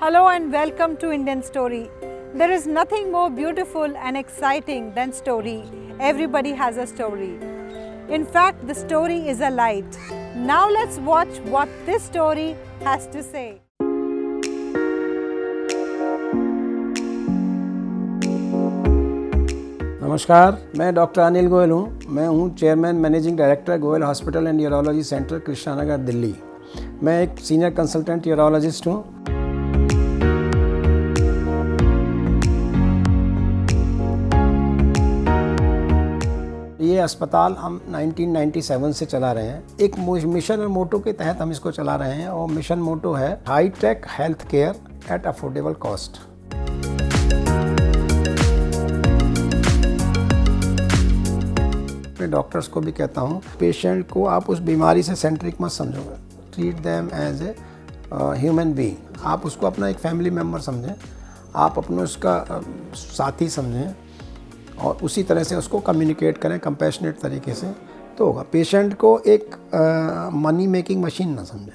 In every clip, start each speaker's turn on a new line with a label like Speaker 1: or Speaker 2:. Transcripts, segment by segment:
Speaker 1: Hello and welcome to Indian Story. There is nothing more beautiful and exciting than story. Everybody has a story. In fact, the story is a light. Now let's watch what this story has to say.
Speaker 2: नमस्कार, मैं doctor Anil Goyal हूँ। मैं हूँ chairman managing director Goyal hospital and urology centre Krishnanagar Delhi. मैं एक senior consultant urologist हूँ। ये अस्पताल हम 1997 से चला रहे हैं। एक मिशन और मोटो के तहत हम इसको चला रहे हैं और मिशन मोटो है high tech health care at affordable cost. मैं डॉक्टर्स को भी कहता हूँ, पेशेंट को आप उस बीमारी से सेंट्रिक मत समझो, treat them as a human being. आप उसको अपना एक फैमिली मेम्बर समझें, आप अपने उसका साथी समझें और उसी तरह से उसको कम्युनिकेट करें कंपैशनेट तरीके से, तो होगा। पेशेंट को एक मनी मेकिंग मशीन ना समझें।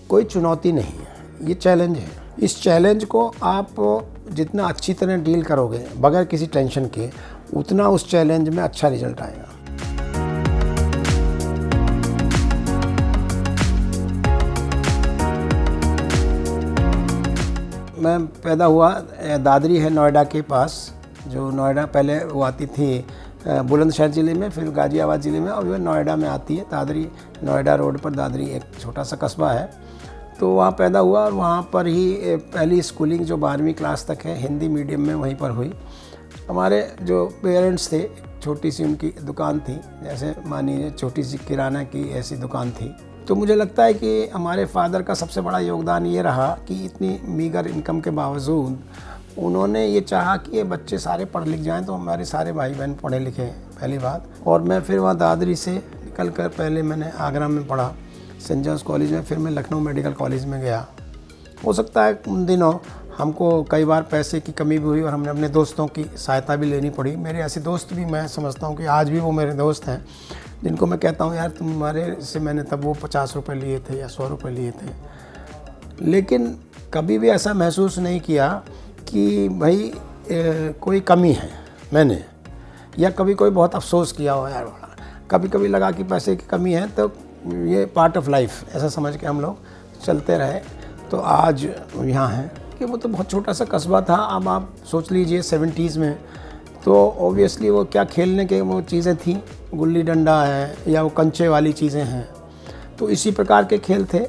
Speaker 2: कोई चुनौती नहीं है, ये चैलेंज है। इस चैलेंज को आप जितना अच्छी तरह डील करोगे बगैर किसी टेंशन के, उतना उस चैलेंज में अच्छा रिजल्ट आएगा। मैं पैदा हुआ दादरी है नोएडा के पास, जो नोएडा पहले वो आती थी बुलंदशहर ज़िले में, फिर गाज़ियाबाद ज़िले में, और वो नोएडा में आती है। दादरी नोएडा रोड पर दादरी एक छोटा सा कस्बा है, तो वहाँ पैदा हुआ और वहाँ पर ही पहली स्कूलिंग जो 12वीं क्लास तक है हिंदी मीडियम में वहीं पर हुई। हमारे जो पेरेंट्स थे, छोटी सी उनकी दुकान थी, जैसे मानिए छोटी सी किराना की ऐसी दुकान थी। तो मुझे लगता है कि हमारे फादर का सबसे बड़ा योगदान ये रहा कि इतनी मीगर इनकम के बावजूद उन्होंने ये चाहा कि ये बच्चे सारे पढ़ लिख जाएं, तो हमारे सारे भाई बहन पढ़े लिखे, पहली बात। और मैं फिर वहाँ दादरी से निकल कर पहले मैंने आगरा में पढ़ा सेंट जॉन्स कॉलेज में, फिर मैं लखनऊ मेडिकल कॉलेज में गया। हो सकता है उन दिनों हमको कई बार पैसे की कमी भी हुई और हमने अपने दोस्तों की सहायता भी लेनी पड़ी। मेरे ऐसे दोस्त भी मैं समझता हूँ कि आज भी वो मेरे दोस्त हैं, जिनको मैं कहता हूँ यार तुम्हारे से मैंने तब वो 50 रुपये लिए थे या 100 रुपये लिए थे। लेकिन कभी भी ऐसा महसूस नहीं किया कि भाई कोई कमी है मैंने, या कभी कोई बहुत अफसोस किया हो यार बड़ा। कभी कभी लगा कि पैसे की कमी है, तो ये पार्ट ऑफ लाइफ ऐसा समझ के हम लोग चलते रहे, तो आज यहाँ हैं। कि वो तो बहुत छोटा सा कस्बा था। अब आप सोच लीजिए 70s में, तो ऑब्वियसली वो क्या खेलने के वो चीज़ें थी, गुल्ली डंडा है या वो कंचे वाली चीज़ें हैं, तो इसी प्रकार के खेल थे।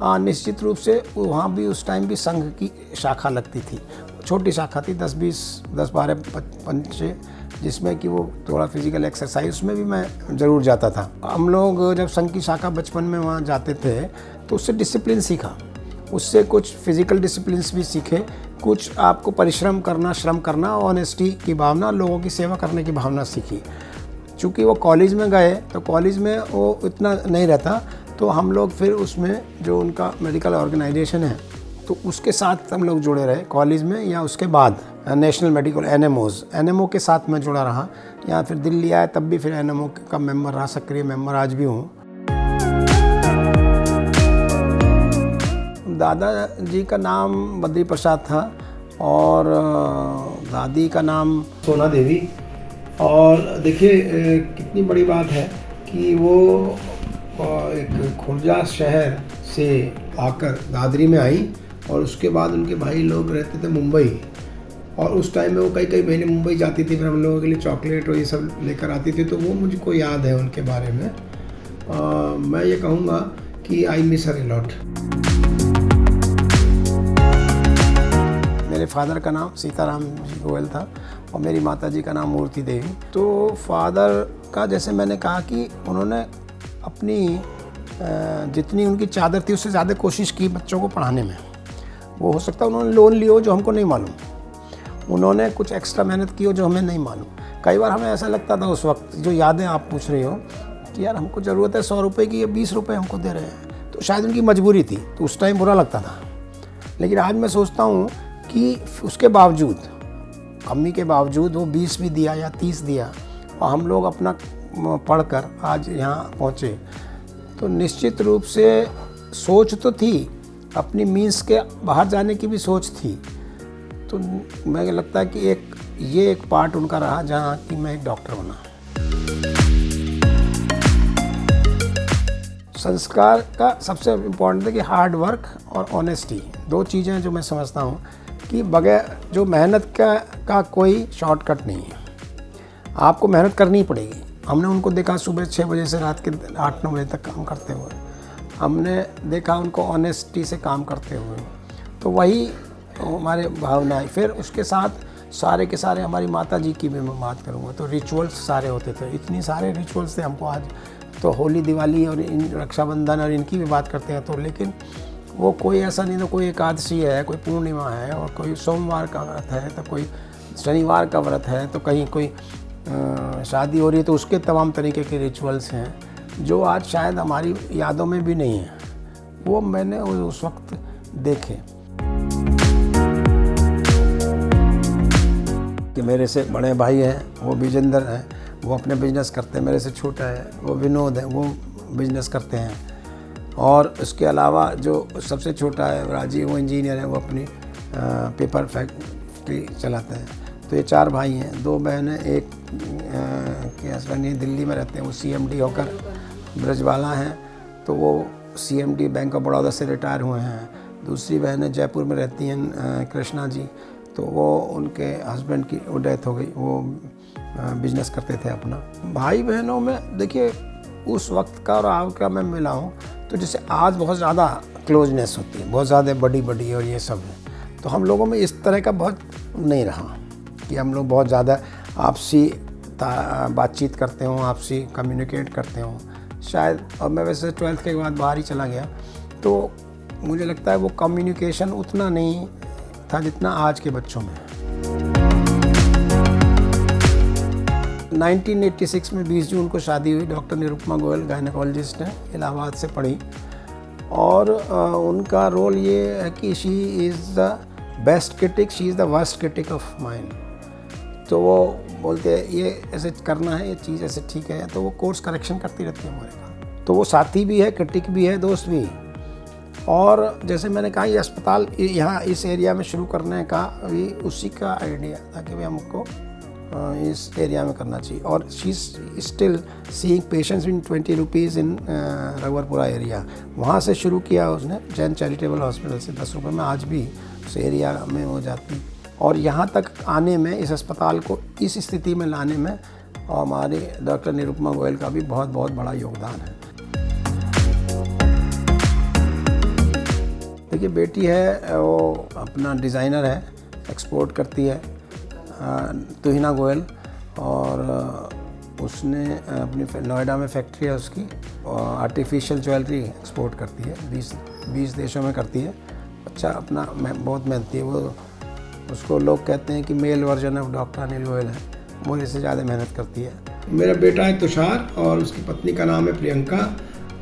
Speaker 2: निश्चित रूप से वहाँ भी उस टाइम भी संघ की शाखा लगती थी, छोटी शाखा थी, 10-12 पंचे, जिसमें कि वो थोड़ा फिजिकल एक्सरसाइज, उसमें भी मैं ज़रूर जाता था। हम लोग जब संघ की शाखा बचपन में वहाँ जाते थे तो उससे डिसिप्लिन सीखा, उससे कुछ फिजिकल डिसिप्लिन्स भी सीखे, कुछ आपको परिश्रम करना, श्रम करना, ऑनेस्टी की भावना, लोगों की सेवा करने की भावना सीखी। चूँकि वो कॉलेज में गए तो कॉलेज में वो इतना नहीं रहता, तो हम लोग फिर उसमें जो उनका मेडिकल ऑर्गेनाइजेशन है तो उसके साथ हम लोग जुड़े रहे कॉलेज में, या उसके बाद नेशनल मेडिकल एनएमओ के साथ मैं जुड़ा रहा। या फिर दिल्ली आया तब भी फिर एनएमओ का मेंबर रहा, सक्रिय मेंबर आज भी हूँ। दादाजी का नाम बद्री प्रसाद था और दादी का नाम सोना देवी। और देखिए कितनी बड़ी बात है कि वो एक खुर्जा शहर से आकर दादरी में आई, और उसके बाद उनके भाई लोग रहते थे मुंबई, और उस टाइम में वो कई महीने मुंबई जाती थी, फिर हम लोगों के लिए चॉकलेट और ये सब लेकर आती थी। तो वो मुझको याद है उनके बारे में। मैं ये कहूँगा कि I miss her a lot. मेरे फादर का नाम सीताराम जी गोयल था और मेरी माताजी का नाम मूर्ति देवी। तो फादर का, जैसे मैंने कहा कि उन्होंने अपनी जितनी उनकी चादर थी उससे ज़्यादा कोशिश की बच्चों को पढ़ाने में। वो हो सकता है उन्होंने लोन लिया हो जो हमको नहीं मालूम, उन्होंने कुछ एक्स्ट्रा मेहनत की हो जो हमें नहीं मालूम। कई बार हमें ऐसा लगता था उस वक्त, जो यादें आप पूछ रही हो, कि यार हमको ज़रूरत है 100 रुपये की, ये 20 रुपये हमको दे रहे हैं, तो शायद उनकी मजबूरी थी, तो उस टाइम बुरा लगता था। लेकिन आज मैं सोचता हूँ कि उसके बावजूद, कमी के बावजूद वो 20 भी दिया या 30 दिया, और हम लोग अपना पढ़कर आज यहाँ पहुँचे। तो निश्चित रूप से सोच तो थी, अपनी मीन्स के बाहर जाने की भी सोच थी। तो मुझे लगता है कि ये एक पार्ट उनका रहा जहाँ कि मैं एक डॉक्टर बना। संस्कार का सबसे इम्पोर्टेंट है कि हार्ड वर्क और ऑनेस्टी, 2 चीज़ें जो मैं समझता हूँ कि बगैर जो मेहनत का कोई शॉर्टकट नहीं है, आपको मेहनत करनी ही पड़ेगी। हमने उनको देखा सुबह 6 बजे से रात के 8-9 बजे तक काम करते हुए, हमने देखा उनको ऑनेस्टी से काम करते हुए। तो वही हमारे भावनाएं। फिर उसके साथ सारे के सारे हमारी माता जी की भी मैं बात करूँगा तो रिचुअल्स सारे होते थे, इतनी सारे रिचुअल्स थे हमको। आज तो होली, दिवाली और इन रक्षाबंधन और इनकी भी बात करते हैं तो, लेकिन वो कोई ऐसा नहीं, तो कोई एकादशी है, कोई पूर्णिमा है, और कोई सोमवार का व्रत है, तो कोई शनिवार का व्रत है, तो कहीं कोई शादी हो रही है तो उसके तमाम तरीके के रिचुअल्स हैं जो आज शायद हमारी यादों में भी नहीं है। वो मैंने उस वक्त देखे। कि मेरे से बड़े भाई हैं, वो विजेंद्र हैं, वो अपने बिजनेस करते हैं। मेरे से छोटा है वो विनोद है, वो बिजनेस करते हैं। और उसके अलावा जो सबसे छोटा है राजीव, वो इंजीनियर है, वो अपनी पेपर फैक्ट्री चलाते हैं। तो ये 4 भाई हैं, 2 बहनें, एक के हस्बैंड ये दिल्ली में रहते हैं, वो CMD होकर ब्रजवाला हैं, तो वो CMD बैंक ऑफ बड़ौदा से रिटायर हुए हैं। दूसरी बहनें जयपुर में रहती हैं, कृष्णा जी, तो वो उनके हस्बैंड की वो डेथ हो गई, वो बिजनेस करते थे अपना। भाई बहनों में देखिए उस वक्त का और आज का मैं मिला हूँ तो जैसे आज बहुत ज़्यादा क्लोजनेस होती है, बहुत ज़्यादा बड़ी और ये सब है, तो हम लोगों में इस तरह का बहुत नहीं रहा कि हम लोग बहुत ज़्यादा आपसी बातचीत करते हों, आपसी कम्युनिकेट करते हों शायद। और मैं वैसे 12th के बाद बाहर ही चला गया, तो मुझे लगता है वो कम्युनिकेशन उतना नहीं था जितना आज के बच्चों में। 1986 में 20 जून को शादी हुई। डॉक्टर निरुपमा गोयल गायनेकोलॉजिस्ट हैं, इलाहाबाद से पढ़ी, और उनका रोल ये है कि she is the best critic, she is the worst critic of mind. तो वो बोलते हैं ये ऐसे करना है, ये चीज़ ऐसे ठीक है, तो वो कोर्स करेक्शन करती रहती है हमारे का। तो वो साथी भी है, क्रिटिक भी है, दोस्त भी। और जैसे मैंने कहा ये अस्पताल यहाँ इस एरिया में शुरू करने का भी उसी का आइडिया था कि भाई हमको इस एरिया में करना चाहिए। और she still seeing patients in 20 rupees in Raghuvarpura area, वहाँ से शुरू किया उसने जैन चैरिटेबल हॉस्पिटल से 10 रुपये में, आज भी उस एरिया में हो जाती। और यहाँ तक आने में, इस अस्पताल को इस स्थिति में लाने में हमारे डॉक्टर निरुपमा गोयल का भी बहुत बहुत बड़ा योगदान है। देखिए बेटी है वो अपना डिज़ाइनर है, एक्सपोर्ट करती है, तुहिना गोयल, और उसने अपनी नोएडा में फैक्ट्री है उसकी, और आर्टिफिशियल ज्वेलरी एक्सपोर्ट करती है, 20 देशों में करती है। अच्छा अपना बहुत मेहनती है वो, उसको लोग कहते हैं कि male version of doctor Anil Goyal है, वो इससे ज़्यादा मेहनत करती है। मेरा बेटा है तुषार और उसकी पत्नी का नाम है प्रियंका।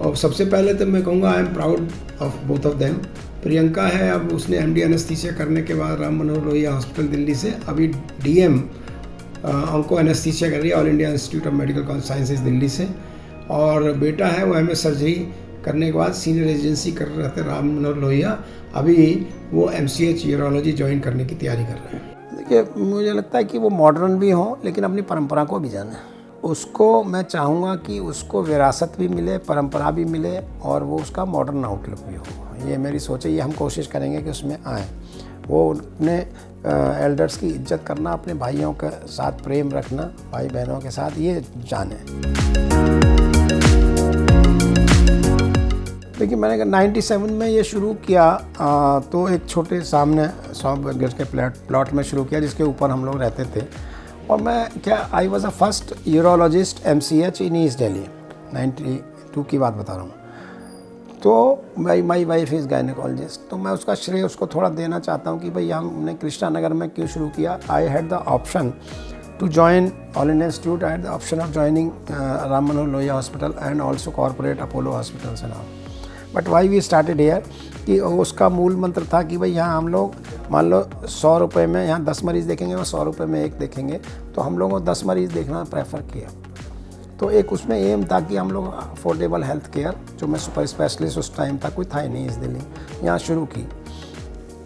Speaker 2: और सबसे पहले तो मैं कहूँगा I am proud of both of them. Priyanka है, अब उसने MD एनेस्थीसिया करने के बाद राम मनोहर लोहिया हॉस्पिटल दिल्ली से अभी DM ऑन्को एनेस्थीसिया कर रही है, all India institute of medical sciences Delhi से। और बेटा है वो MS सर्जरी करने के बाद सीनियर रेजिडेंसी कर रहे थे राम मनोहर लोहिया, अभी वो MCH यूरोलॉजी ज्वाइन करने की तैयारी कर रहे हैं। देखिए मुझे लगता है कि वो मॉडर्न भी हो लेकिन अपनी परंपरा को भी जाने। उसको मैं चाहूँगा कि उसको विरासत भी मिले, परंपरा भी मिले, और वो उसका मॉडर्न आउटलुक भी हो। ये मेरी सोच है, ये हम कोशिश करेंगे कि उसमें आए। वो अपने एल्डर्स की इज्जत करना, अपने भाइयों के साथ प्रेम रखना, भाई बहनों के साथ, ये जाने। देखिए मैंने 97 में ये शुरू किया, तो एक छोटे सामने 100 गज के प्लॉट में शुरू किया जिसके ऊपर हम लोग रहते थे। और मैं I was a first urologist MCH in east Delhi, 92 की बात बता रहा हूँ। तो माई वाइफ इज़ गायनेकोलॉजिस्ट, तो मैं उसका श्रेय उसको थोड़ा देना चाहता हूँ कि भाई हमने कृष्णा नगर में क्यों शुरू किया। I had the option to join all India institute, I had the option of joining Ram Manohar Lohia hospital and also corporate Apollo hospitals and all. But why we started here कि उसका मूल मंत्र था कि भाई यहाँ हम लोग मान लो 100 रुपये में यहाँ 10 मरीज़ देखेंगे और 100 रुपये में एक देखेंगे, तो हम लोगों को 10 मरीज़ देखना प्रेफर किया। तो एक उसमें एम था कि हम लोग अफोर्डेबल हेल्थ केयर, जो मैं सुपर स्पेशलिस्ट उस टाइम था, कोई था ही नहीं इस दिल्ली, यहाँ शुरू की।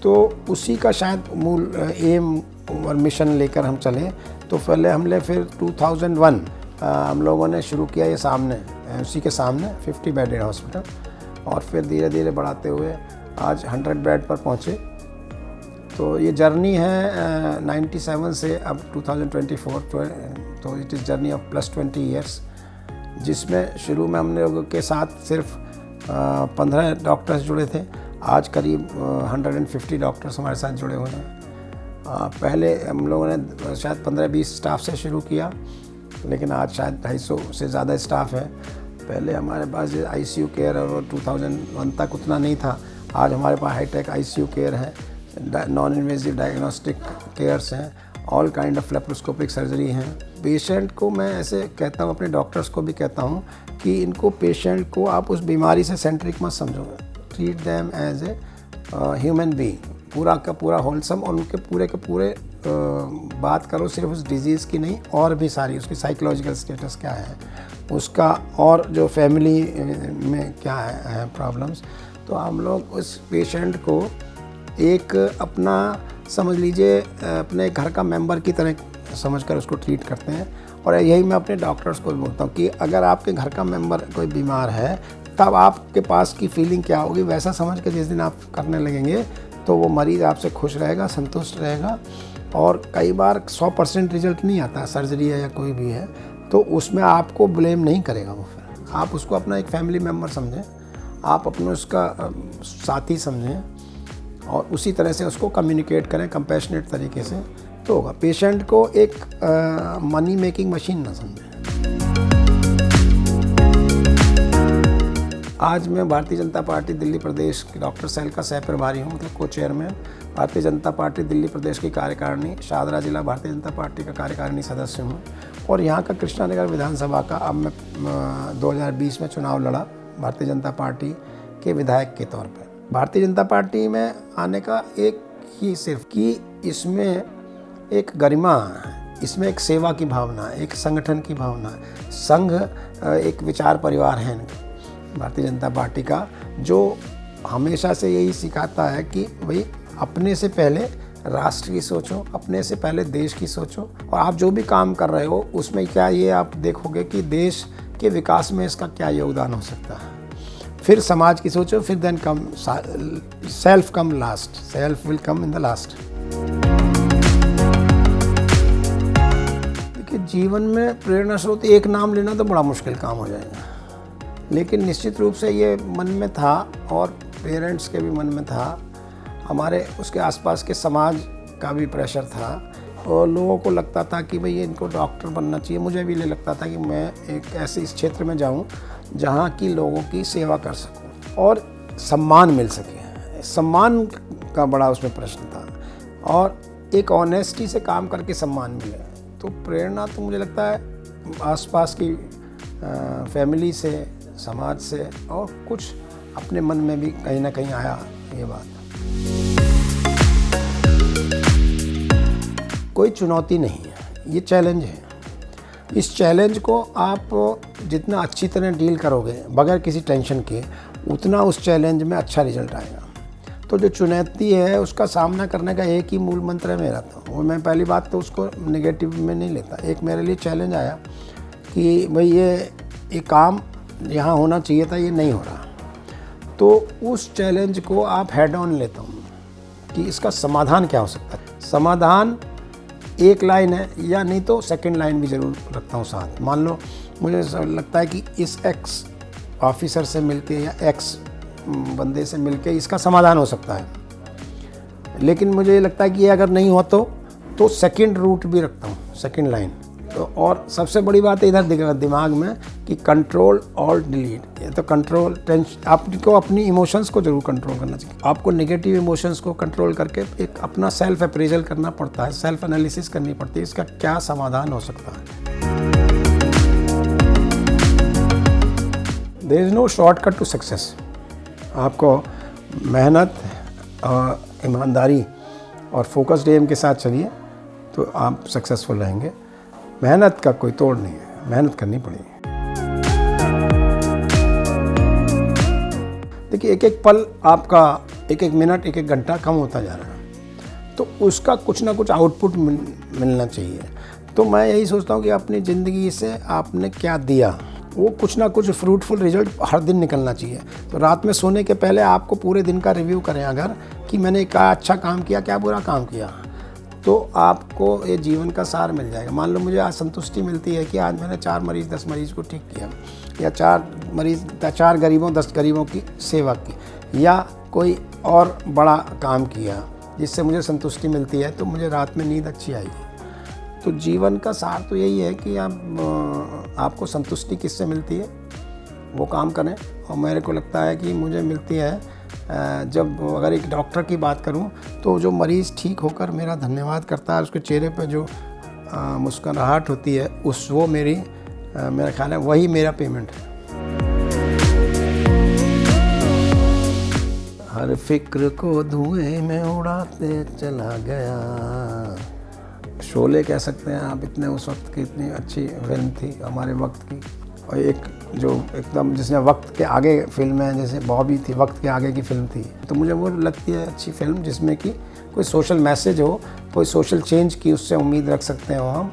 Speaker 2: तो उसी का शायद मूल एम और मिशन लेकर हम चले। तो पहले हमने फिर 2001 हम लोगों ने शुरू किया ये सामने, उसी के सामने 50 बेडेड हॉस्पिटल, और फिर धीरे धीरे बढ़ाते हुए आज 100 बेड पर पहुँचे। तो ये जर्नी है 97 से अब 2024, तो it is journey of +20 years, जिसमें शुरू में हमने लोगों के साथ सिर्फ 15 डॉक्टर्स जुड़े थे। आज करीब 150 डॉक्टर्स हमारे साथ जुड़े हुए हैं। पहले हम लोगों ने शायद 15-20 स्टाफ से शुरू किया, लेकिन आज शायद 250 से ज़्यादा स्टाफ है। पहले हमारे पास ICU केयर और 2001 तक उतना नहीं था। आज हमारे पास हाईटेक ICU केयर है, नॉन इन्वेजिव डायग्नोस्टिक केयर्स हैं, all kind of laparoscopic surgery हैं। पेशेंट को मैं ऐसे कहता हूँ, अपने डॉक्टर्स को भी कहता हूँ कि इनको, पेशेंट को आप उस बीमारी से सेंट्रिक मत समझो, treat them as a human being, पूरा का पूरा होलसम, और उनके पूरे के पूरे बात करो सिर्फ उस डिज़ीज़ की नहीं, और भी सारी उसकी साइकोलॉजिकल स्टेटस क्या है उसका, और जो फैमिली में क्या है प्रॉब्लम्स। तो हम लोग उस पेशेंट को एक अपना समझ लीजिए अपने घर का मेंबर की तरह समझकर उसको ट्रीट करते हैं। और यही मैं अपने डॉक्टर्स को भी बोलता हूँ कि अगर आपके घर का मेंबर कोई बीमार है, तब आपके पास की फीलिंग क्या होगी, वैसा समझ के जिस दिन आप करने लगेंगे तो वो मरीज़ आपसे खुश रहेगा, संतुष्ट रहेगा। और कई बार 100% रिजल्ट नहीं आता, सर्जरी है या कोई भी है, तो उसमें आपको ब्लेम नहीं करेगा वो। फिर आप उसको अपना एक फैमिली मेम्बर समझें, आप अपने उसका साथी समझें, और उसी तरह से उसको कम्युनिकेट करें कंपैशनेट तरीके से, तो होगा। पेशेंट को एक मनी मेकिंग मशीन ना समझें। आज मैं भारतीय जनता पार्टी दिल्ली प्रदेश की डॉक्टर सेल का सह प्रभारी हूँ, मतलब को चेयरमैन। भारतीय जनता पार्टी दिल्ली प्रदेश की कार्यकारिणी, शाहदरा जिला भारतीय जनता पार्टी का कार्यकारिणी सदस्य हूँ, और यहाँ का कृष्णानगर विधानसभा का अब मैं 2020 में चुनाव लड़ा भारतीय जनता पार्टी के विधायक के तौर पर। भारतीय जनता पार्टी में आने का एक ही सिर्फ कि इसमें एक गरिमा है, इसमें एक सेवा की भावना है, एक संगठन की भावना है। संघ एक विचार परिवार है भारतीय जनता पार्टी का, जो हमेशा से यही सिखाता है कि भाई अपने से पहले राष्ट्र की सोचो, अपने से पहले देश की सोचो, और आप जो भी काम कर रहे हो उसमें क्या ये आप देखोगे कि देश के विकास में इसका क्या योगदान हो सकता है। फिर समाज की सोचो, फिर then come self come last, self will come in the last. देखिए, जीवन में प्रेरणा स्रोत एक नाम लेना तो बड़ा मुश्किल काम हो जाएगा, लेकिन निश्चित रूप से ये मन में था, और पेरेंट्स के भी मन में था, हमारे उसके आसपास के समाज का भी प्रेशर था, और लोगों को लगता था कि भाई इनको डॉक्टर बनना चाहिए। मुझे भी ये लगता था कि मैं एक ऐसे इस क्षेत्र में जाऊं जहां की लोगों की सेवा कर सकूं और सम्मान मिल सके। सम्मान का बड़ा उसमें प्रश्न था, और एक ऑनेस्टी से काम करके सम्मान मिले। तो प्रेरणा तो मुझे लगता है आसपास की फैमिली से, समाज से, और कुछ अपने मन में भी कहीं ना कहीं आया ये बात। कोई चुनौती नहीं है, ये चैलेंज है। इस चैलेंज को आप जितना अच्छी तरह डील करोगे बगैर किसी टेंशन के, उतना उस चैलेंज में अच्छा रिजल्ट आएगा। तो जो चुनौती है उसका सामना करने का एक ही मूल मंत्र है मेरा। तो वो मैं पहली बात तो उसको नेगेटिव में नहीं लेता। एक मेरे लिए चैलेंज आया कि भाई ये काम यहाँ होना चाहिए था, ये नहीं हो रहा, तो उस चैलेंज को आप हेड ऑन लेता हूँ कि इसका समाधान क्या हो सकता है। समाधान एक लाइन है, या नहीं तो सेकंड लाइन भी ज़रूर रखता हूँ साथ। मान लो मुझे लगता है कि इस एक्स ऑफिसर से मिलके या एक्स बंदे से मिलके इसका समाधान हो सकता है, लेकिन मुझे ये लगता है कि ये अगर नहीं हुआ तो सेकंड रूट भी रखता हूँ, सेकंड लाइन। तो और सबसे बड़ी बात है इधर दिमाग में कि कंट्रोल ऑल्ट डिलीट। ये तो कंट्रोल टेंशन, आपको अपनी इमोशंस को जरूर कंट्रोल करना चाहिए। आपको नेगेटिव इमोशंस को कंट्रोल करके एक अपना सेल्फ अप्रेजल करना पड़ता है, सेल्फ एनालिसिस करनी पड़ती है, इसका क्या समाधान हो सकता है। There is no shortcut to success. आपको मेहनत और ईमानदारी और फोकस्ड एम के साथ चलिए तो आप सक्सेसफुल रहेंगे। मेहनत का कोई तोड़ नहीं है, मेहनत करनी पड़ेगी। देखिए, एक एक पल आपका, एक एक मिनट, एक एक घंटा कम होता जा रहा है, तो उसका कुछ ना कुछ आउटपुट मिलना चाहिए। तो मैं यही सोचता हूँ कि अपनी ज़िंदगी से आपने क्या दिया, वो कुछ ना कुछ फ्रूटफुल रिजल्ट हर दिन निकलना चाहिए। तो रात में सोने के पहले आपको पूरे दिन का रिव्यू करें अगर, कि मैंने क्या अच्छा काम किया, क्या बुरा काम किया, तो आपको ये जीवन का सार मिल जाएगा। मान लो मुझे आज संतुष्टि मिलती है कि आज मैंने 4 मरीज़ 10 मरीज़ को ठीक किया, या 4 गरीबों 10 गरीबों की सेवा की, या कोई और बड़ा काम किया जिससे मुझे संतुष्टि मिलती है, तो मुझे रात में नींद अच्छी आएगी। तो जीवन का सार तो यही है कि आपको संतुष्टि किससे मिलती है वो काम करें। और मेरे को लगता है कि मुझे मिलती है, जब अगर एक डॉक्टर की बात करूं, तो जो मरीज़ ठीक होकर मेरा धन्यवाद करता है, उसके चेहरे पे जो मुस्कुराहट होती है, वो मेरा ख्याल है वही मेरा पेमेंट है। हर फिक्र को धुएं में उड़ाते चला गया, शोले कह सकते हैं आप। इतने उस वक्त की इतनी अच्छी फिल्म थी हमारे वक्त की। और एक जो एकदम जिसने वक्त के आगे फिल्म है, जैसे बॉबी थी, वक्त के आगे की फिल्म थी, तो मुझे वो लगती है अच्छी फिल्म जिसमें कि कोई सोशल मैसेज हो, कोई सोशल चेंज की उससे उम्मीद रख सकते हो हम।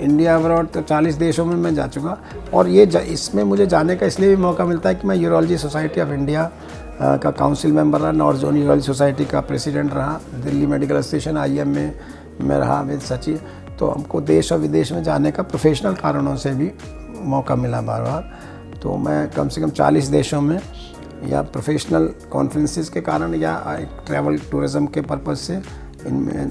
Speaker 2: इंडिया अब्रॉड तो 40 देशों में मैं जा चुका, और ये इसमें मुझे जाने का इसलिए भी मौका मिलता है कि मैं यूरोलॉजी सोसाइटी ऑफ इंडिया का काउंसिल मेंबर रहा, नॉर्थ जोन यूरोलॉजी सोसाइटी का प्रेसिडेंट रहा, दिल्ली मेडिकल एसोसिएशन IM में रहा विद सचिव। तो हमको देश और विदेश में जाने का प्रोफेशनल कारणों से भी मौका मिला बार बार। तो मैं कम से कम 40 देशों में या प्रोफेशनल कॉन्फ्रेंसेस के कारण या एक ट्रैवल टूरिज़म के पर्पज़ से इनमें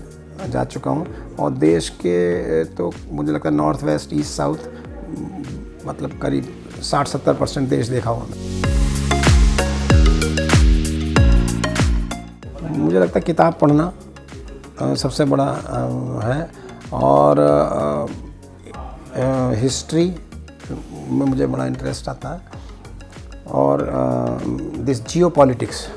Speaker 2: जा चुका हूँ। और देश के तो मुझे लगता है नॉर्थ वेस्ट ईस्ट साउथ, मतलब करीब 60-70% देश देखा हुआ मैं। मुझे लगता है किताब पढ़ना सबसे बड़ा है, और हिस्ट्री में मुझे बड़ा इंटरेस्ट आता है, और दिस जियोपॉलिटिक्स।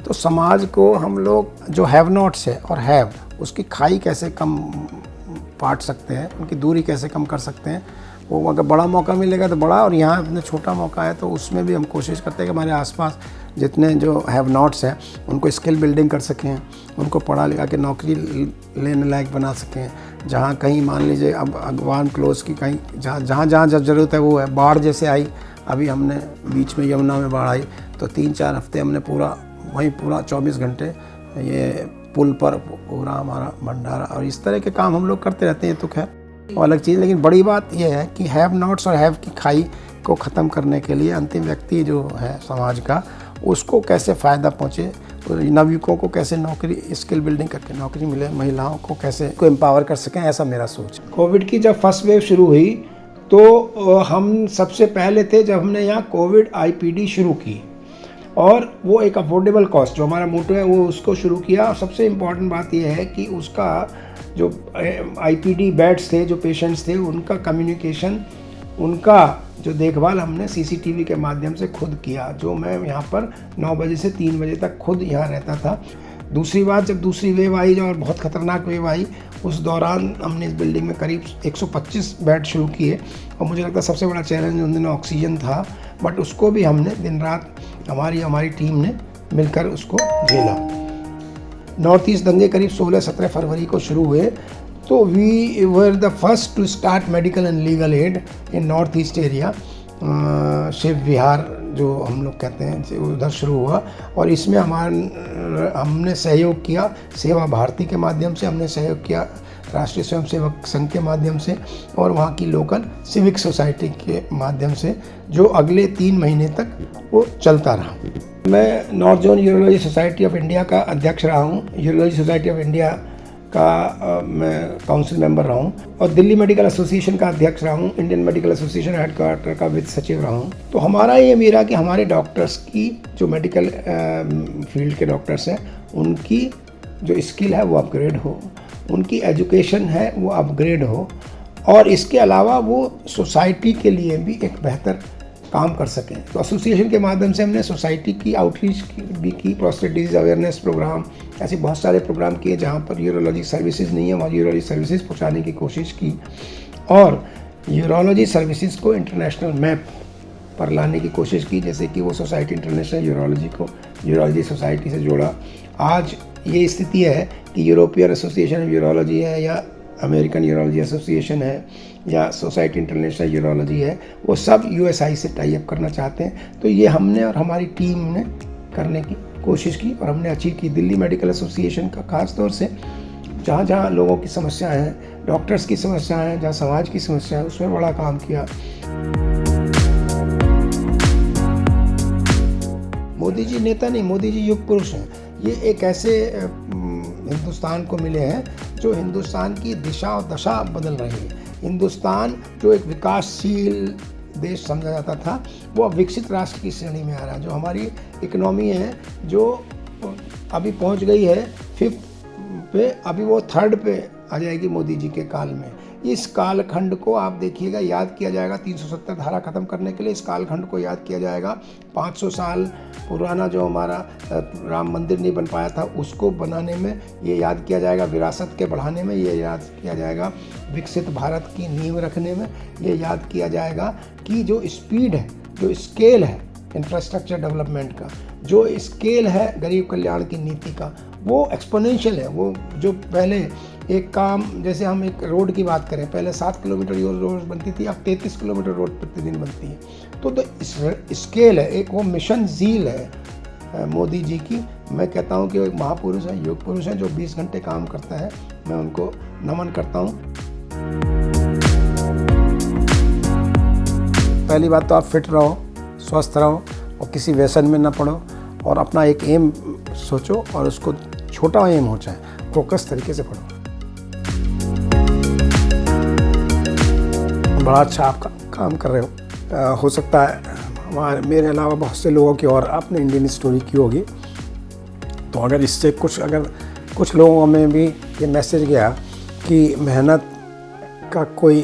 Speaker 2: तो समाज को हम लोग जो हैव नॉट्स है और हैव, उसकी खाई कैसे कम पाट सकते हैं, उनकी दूरी कैसे कम कर सकते हैं। वो अगर बड़ा मौका मिलेगा तो बड़ा, और यहाँ अपने छोटा मौका है तो उसमें भी हम कोशिश करते हैं कि हमारे आसपास जितने जो हैव नॉट्स हैं उनको स्किल बिल्डिंग कर सकें, उनको पढ़ा लिखा के नौकरी लेने लायक बना सकें। जहाँ कहीं मान लीजिए अब अगवान क्लोज की कहीं जहाँ ज़रूरत है वो है। बाढ़ जैसे आई, अभी हमने बीच में यमुना में बाढ़ आई तो 3-4 हफ्ते हमने पूरा 24 घंटे ये पुल पर पूरा हमारा भंडारा, और इस तरह के काम हम लोग करते रहते हैं। तो खैर और अलग चीज़, लेकिन बड़ी बात यह है कि हैव नॉट्स और हैव की खाई को ख़त्म करने के लिए अंतिम व्यक्ति जो है समाज का, उसको कैसे फ़ायदा पहुँचे, नवयुवकों को कैसे नौकरी स्किल बिल्डिंग करके नौकरी मिले, महिलाओं को कैसे एम्पावर कर सकें, ऐसा मेरा सोच है। कोविड की जब फर्स्ट वेव शुरू हुई तो हम सबसे पहले थे जब हमने यहाँ कोविड IPD शुरू की, और वो एक अफोर्डेबल कॉस्ट जो हमारा मोटो है वो उसको शुरू किया। और सबसे इम्पॉर्टेंट बात यह है कि उसका जो IPD बेड्स थे, जो पेशेंट्स थे, उनका कम्युनिकेशन, उनका जो देखभाल हमने CCTV के माध्यम से खुद किया, जो मैं यहाँ पर 9 बजे से 3 बजे तक खुद यहाँ रहता था। दूसरी बात, जब दूसरी वेव आई और बहुत ख़तरनाक वेव आई, उस दौरान हमने इस बिल्डिंग में करीब 125 बेड शुरू किए, और मुझे लगता है सबसे बड़ा चैलेंज उन दिनों ऑक्सीजन था, बट उसको भी हमने दिन रात हमारी टीम ने मिलकर उसको झेला। नॉर्थ ईस्ट दंगे करीब 16-17 फरवरी को शुरू हुए, तो we were the first to start medical and legal aid in north east area. Shiv Vihar जो हम लोग कहते हैं उधर शुरू हुआ, और इसमें हमने सहयोग किया सेवा भारती के माध्यम से, हमने सहयोग किया राष्ट्रीय स्वयंसेवक संघ के माध्यम से, और वहाँ की लोकल सिविक सोसाइटी के माध्यम से, जो अगले 3 महीने तक वो चलता रहा। मैं north zone urology society of India का अध्यक्ष रहा हूँ, यूरोलॉजी सोसाइटी ऑफ इंडिया का मैं काउंसिल मेंबर रहा हूँ, और दिल्ली मेडिकल एसोसिएशन का अध्यक्ष रहा हूँ, इंडियन मेडिकल एसोसिएशन हेडक्वार्टर का वित्त सचिव रहा हूँ। तो हमारा ये मेरा कि हमारे डॉक्टर्स की जो मेडिकल फील्ड के डॉक्टर्स हैं, उनकी जो स्किल है वो अपग्रेड हो, उनकी एजुकेशन है वो अपग्रेड हो, और इसके अलावा वो सोसाइटी के लिए भी एक बेहतर काम कर सकें। तो एसोसिएशन के माध्यम से हमने सोसाइटी की आउटरीच भी की, प्रोस्टेट डिजीज अवेयरनेस प्रोग्राम, ऐसे बहुत सारे प्रोग्राम किए जहाँ पर यूरोलॉजी सर्विसेज नहीं है वहाँ यूरोलॉजी सर्विसेज पहुँचाने की कोशिश की, और यूरोलॉजी सर्विसेज को इंटरनेशनल मैप पर लाने की कोशिश की, जैसे कि वो सोसाइटी इंटरनेशनल यूरोलॉजी को यूरोलॉजी सोसाइटी से जोड़ा। आज ये स्थिति है कि यूरोपियन एसोसिएशन ऑफ यूरोलॉजी है या अमेरिकन यूरोलॉजी एसोसिएशन है या सोसाइटी इंटरनेशनल यूरोलॉजी है, वो सब यूएसआई से टाई अप करना चाहते हैं। तो ये हमने और हमारी टीम ने करने की कोशिश की और हमने अचीव की। दिल्ली मेडिकल एसोसिएशन का खास तौर से जहाँ जहाँ लोगों की समस्याएं हैं, डॉक्टर्स की समस्याएं हैं, जहाँ समाज की समस्या है, उसमें बड़ा काम किया। मोदी जी नेता नहीं, मोदी जी युग पुरुष हैं। ये एक ऐसे हिंदुस्तान को मिले हैं जो हिंदुस्तान की दिशा और दशा बदल रही है। हिंदुस्तान जो एक विकासशील देश समझा जाता था वो अब विकसित राष्ट्र की श्रेणी में आ रहा है। जो हमारी इकोनॉमी है जो अभी पहुंच गई है 5th पे, अभी वो 3rd पे आ जाएगी मोदी जी के काल में। इस कालखंड को आप देखिएगा याद किया जाएगा 370 धारा खत्म करने के लिए। इस कालखंड को याद किया जाएगा 500 साल पुराना जो हमारा राम मंदिर नहीं बन पाया था उसको बनाने में ये याद किया जाएगा, विरासत के बढ़ाने में ये याद किया जाएगा, विकसित भारत की नींव रखने में ये याद किया जाएगा कि जो स्पीड है, जो स्केल है इंफ्रास्ट्रक्चर डेवलपमेंट का, जो स्केल है गरीब कल्याण की नीति का, वो एक्सपोनेंशियल है। वो जो पहले एक काम, जैसे हम एक रोड की बात करें, पहले 7 किलोमीटर रोड बनती थी, अब 33 किलोमीटर रोड प्रतिदिन बनती है। तो स्केल है, एक वो मिशन ज़ील है मोदी जी की। मैं कहता हूँ कि वो एक महापुरुष है, युग पुरुष है जो 20 घंटे काम करता है। मैं उनको नमन करता हूँ। पहली बात तो आप फिट रहो, स्वस्थ रहो और किसी व्यसन में ना पड़ो, और अपना एक एम सोचो और उसको छोटा एम हो चाहे, फोकस तरीके से पढ़ो। बड़ा अच्छा आप काम कर रहे हो सकता है मेरे अलावा बहुत से लोगों की और आपने इंडियन स्टोरी की होगी, तो अगर इससे कुछ लोगों में भी ये मैसेज गया कि मेहनत का कोई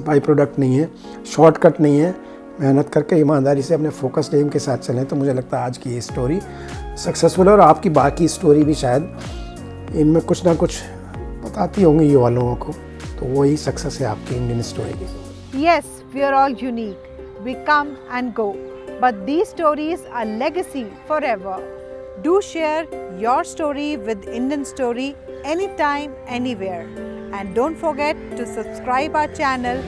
Speaker 2: बाई प्रोडक्ट नहीं है, शॉर्टकट नहीं है, मेहनत करके ईमानदारी से अपने फोकस्ड एम के साथ चलें, तो मुझे लगता है आज की ये स्टोरी सक्सेसफुल है। और आपकी बाकी स्टोरी भी शायद इनमें कुछ ना कुछ बताती होंगी युवा लोगों को, तो वही सक्सेस है आपकी इंडियन स्टोरी की।
Speaker 1: Yes, we are all unique. We come and go, but these stories are legacy forever. Do share your story with Indian Story anytime, anywhere. And don't forget to subscribe our channel